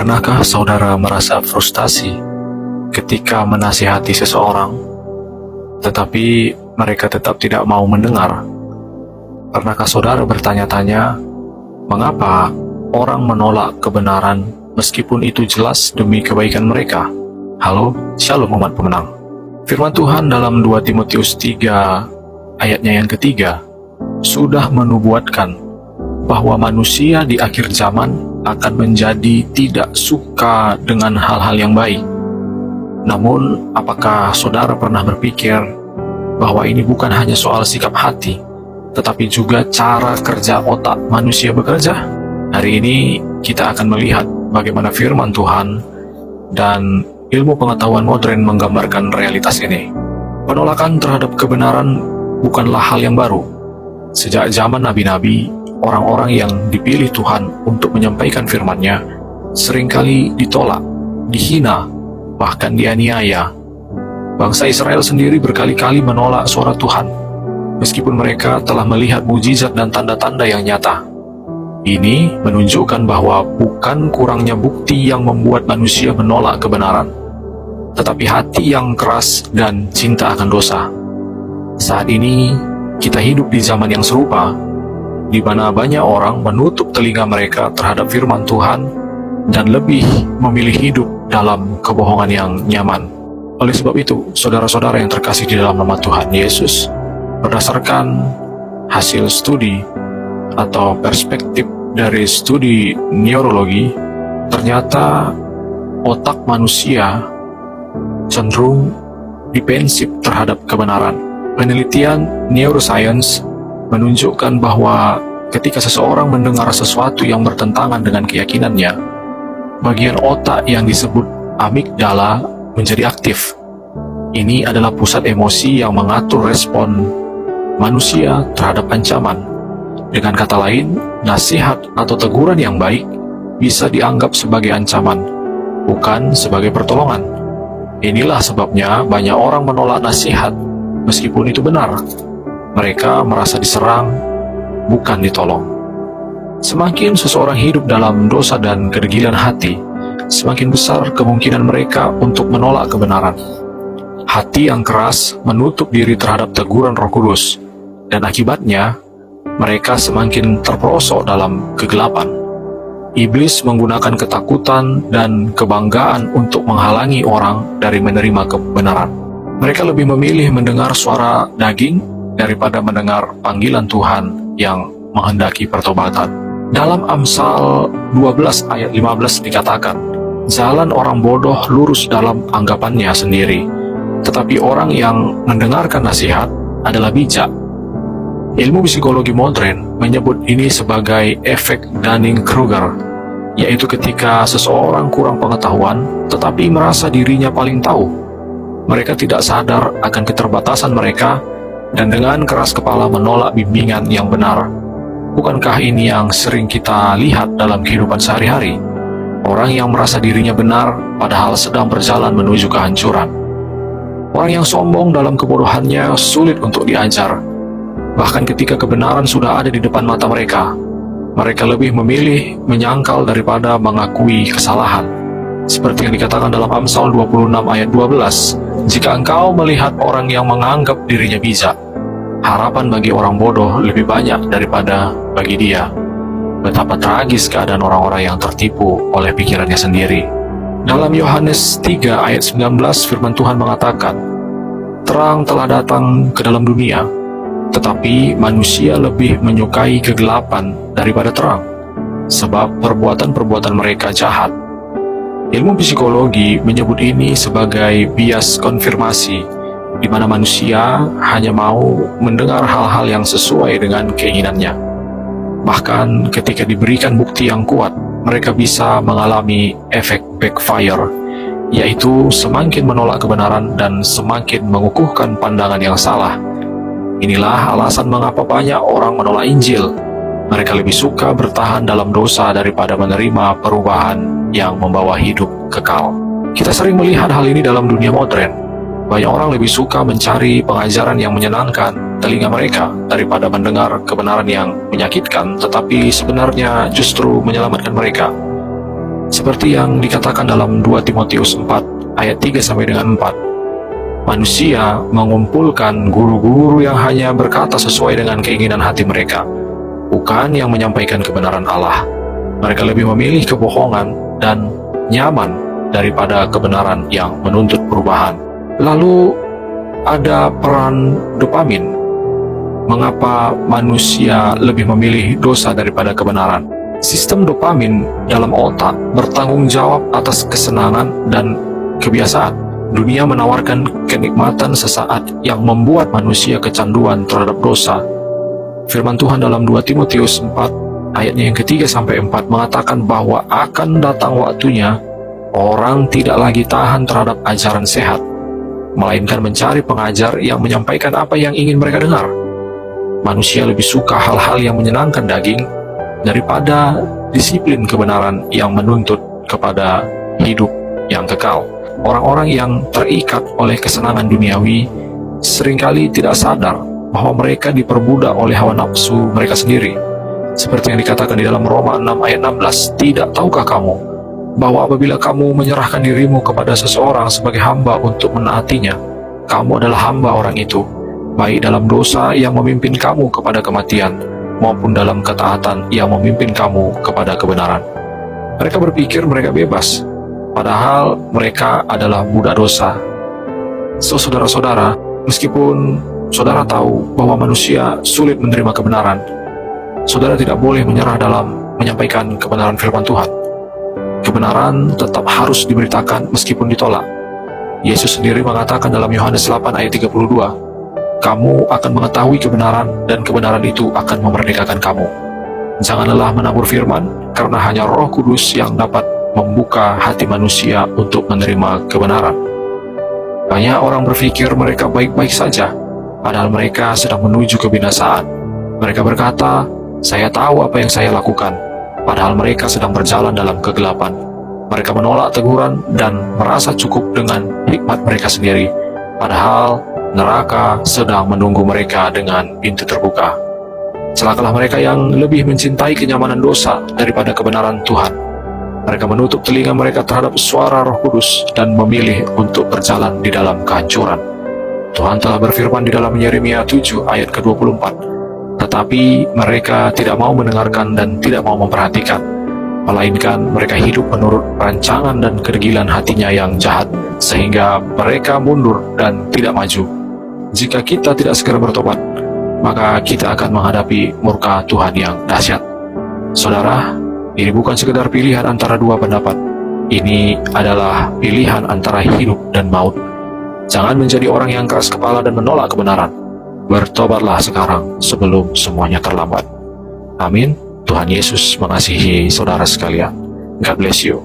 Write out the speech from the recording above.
Pernahkah saudara merasa frustasi ketika menasihati seseorang, tetapi mereka tetap tidak mau mendengar? Pernahkah saudara bertanya-tanya, mengapa orang menolak kebenaran meskipun itu jelas demi kebaikan mereka? Halo, Shalom umat pemenang. Firman Tuhan dalam 2 Timotius 3 ayatnya yang ketiga sudah menubuatkan bahwa manusia di akhir zaman akan menjadi tidak suka dengan hal-hal yang baik. Namun, apakah saudara pernah berpikir bahwa ini bukan hanya soal sikap hati, tetapi juga cara kerja otak manusia bekerja? Hari ini kita akan melihat bagaimana firman Tuhan dan ilmu pengetahuan modern menggambarkan realitas ini. Penolakan terhadap kebenaran bukanlah hal yang baru. Sejak zaman nabi-nabi, orang-orang yang dipilih Tuhan untuk menyampaikan firman-Nya seringkali ditolak, dihina, bahkan dianiaya. Bangsa Israel sendiri berkali-kali menolak suara Tuhan, meskipun mereka telah melihat mujizat dan tanda-tanda yang nyata. Ini menunjukkan bahwa bukan kurangnya bukti yang membuat manusia menolak kebenaran, tetapi hati yang keras dan cinta akan dosa. Saat ini, kita hidup di zaman yang serupa, di mana banyak orang menutup telinga mereka terhadap firman Tuhan dan lebih memilih hidup dalam kebohongan yang nyaman. Oleh sebab itu, saudara-saudara yang terkasih di dalam nama Tuhan Yesus, berdasarkan hasil studi atau perspektif dari studi neurologi, ternyata otak manusia cenderung defensif terhadap kebenaran. Penelitian neuroscience menunjukkan bahwa ketika seseorang mendengar sesuatu yang bertentangan dengan keyakinannya, bagian otak yang disebut amigdala menjadi aktif. Ini adalah pusat emosi yang mengatur respon manusia terhadap ancaman. Dengan kata lain, nasihat atau teguran yang baik bisa dianggap sebagai ancaman, bukan sebagai pertolongan. Inilah sebabnya banyak orang menolak nasihat meskipun itu benar. Mereka merasa diserang, bukan ditolong. Semakin seseorang hidup dalam dosa dan kedegilan hati, semakin besar kemungkinan mereka untuk menolak kebenaran. Hati yang keras menutup diri terhadap teguran Roh Kudus, dan akibatnya mereka semakin terperosok dalam kegelapan. Iblis menggunakan ketakutan dan kebanggaan untuk menghalangi orang dari menerima kebenaran. Mereka lebih memilih mendengar suara daging daripada mendengar panggilan Tuhan yang menghendaki pertobatan. Dalam Amsal 12 ayat 15 dikatakan, jalan orang bodoh lurus dalam anggapannya sendiri, tetapi orang yang mendengarkan nasihat adalah bijak. Ilmu psikologi modern menyebut ini sebagai efek Dunning-Kruger, yaitu ketika seseorang kurang pengetahuan tetapi merasa dirinya paling tahu. Mereka tidak sadar akan keterbatasan mereka dan dengan keras kepala menolak bimbingan yang benar. Bukankah ini yang sering kita lihat dalam kehidupan sehari-hari? Orang yang merasa dirinya benar padahal sedang berjalan menuju kehancuran. Orang yang sombong dalam kebodohannya sulit untuk diajar. Bahkan ketika kebenaran sudah ada di depan mata mereka, mereka lebih memilih menyangkal daripada mengakui kesalahan. Seperti yang dikatakan dalam Amsal 26 ayat 12, jika engkau melihat orang yang menganggap dirinya bijak, harapan bagi orang bodoh lebih banyak daripada bagi dia. Betapa tragis keadaan orang-orang yang tertipu oleh pikirannya sendiri. Dalam Yohanes 3 ayat 19, firman Tuhan mengatakan, terang telah datang ke dalam dunia, tetapi manusia lebih menyukai kegelapan daripada terang, sebab perbuatan-perbuatan mereka jahat. Ilmu psikologi menyebut ini sebagai bias konfirmasi, di mana manusia hanya mau mendengar hal-hal yang sesuai dengan keinginannya. Bahkan ketika diberikan bukti yang kuat, mereka bisa mengalami efek backfire, yaitu semakin menolak kebenaran dan semakin mengukuhkan pandangan yang salah. Inilah alasan mengapa banyak orang menolak Injil. Mereka lebih suka bertahan dalam dosa daripada menerima perubahan yang membawa hidup kekal. Kita sering melihat hal ini dalam dunia modern. Banyak orang lebih suka mencari pengajaran yang menyenangkan telinga mereka daripada mendengar kebenaran yang menyakitkan, tetapi sebenarnya justru menyelamatkan mereka. Seperti yang dikatakan dalam 2 Timotius 4 ayat 3 sampai dengan 4. Manusia mengumpulkan guru-guru yang hanya berkata sesuai dengan keinginan hati mereka, bukan yang menyampaikan kebenaran Allah. Mereka lebih memilih kebohongan dan nyaman daripada kebenaran yang menuntut perubahan. Lalu ada peran dopamin. Mengapa manusia lebih memilih dosa daripada kebenaran? Sistem dopamin dalam otak bertanggung jawab atas kesenangan dan kebiasaan. Dunia menawarkan kenikmatan sesaat yang membuat manusia kecanduan terhadap dosa. Firman Tuhan dalam 2 Timotius 4 ayatnya yang ketiga sampai 4 mengatakan bahwa akan datang waktunya orang tidak lagi tahan terhadap ajaran sehat, melainkan mencari pengajar yang menyampaikan apa yang ingin mereka dengar. Manusia lebih suka hal-hal yang menyenangkan daging daripada disiplin kebenaran yang menuntut kepada hidup yang kekal. Orang-orang yang terikat oleh kesenangan duniawi seringkali tidak sadar bahwa mereka diperbudak oleh hawa nafsu mereka sendiri. Seperti yang dikatakan di dalam Roma 6 ayat 16, tidak tahukah kamu bahwa apabila kamu menyerahkan dirimu kepada seseorang sebagai hamba untuk menaatinya, kamu adalah hamba orang itu, baik dalam dosa yang memimpin kamu kepada kematian, maupun dalam ketaatan yang memimpin kamu kepada kebenaran. Mereka berpikir mereka bebas, padahal mereka adalah budak dosa. So, saudara-saudara, meskipun saudara tahu bahwa manusia sulit menerima kebenaran, saudara tidak boleh menyerah dalam menyampaikan kebenaran firman Tuhan. Kebenaran tetap harus diberitakan meskipun ditolak. Yesus sendiri mengatakan dalam Yohanes 8 ayat 32, kamu akan mengetahui kebenaran, dan kebenaran itu akan memerdekakan kamu. Jangan lelah menabur firman, karena hanya Roh Kudus yang dapat membuka hati manusia untuk menerima kebenaran. Banyak orang berpikir mereka baik-baik saja, padahal mereka sedang menuju kebinasaan. Mereka berkata, saya tahu apa yang saya lakukan, padahal mereka sedang berjalan dalam kegelapan. Mereka menolak teguran dan merasa cukup dengan hikmat mereka sendiri, padahal neraka sedang menunggu mereka dengan pintu terbuka. Celakalah mereka yang lebih mencintai kenyamanan dosa daripada kebenaran Tuhan. Mereka menutup telinga mereka terhadap suara Roh Kudus dan memilih untuk berjalan di dalam kehancuran. Tuhan telah berfirman di dalam Yeremia 7 ayat ke-24, tetapi mereka tidak mau mendengarkan dan tidak mau memperhatikan, melainkan mereka hidup menurut rancangan dan kedegilan hatinya yang jahat, sehingga mereka mundur dan tidak maju. Jika kita tidak segera bertobat, maka kita akan menghadapi murka Tuhan yang dahsyat. Saudara, ini bukan sekedar pilihan antara dua pendapat. Ini adalah pilihan antara hidup dan maut. Jangan menjadi orang yang keras kepala dan menolak kebenaran. Bertobatlah sekarang sebelum semuanya terlambat. Amin. Tuhan Yesus mengasihi saudara sekalian. God bless you.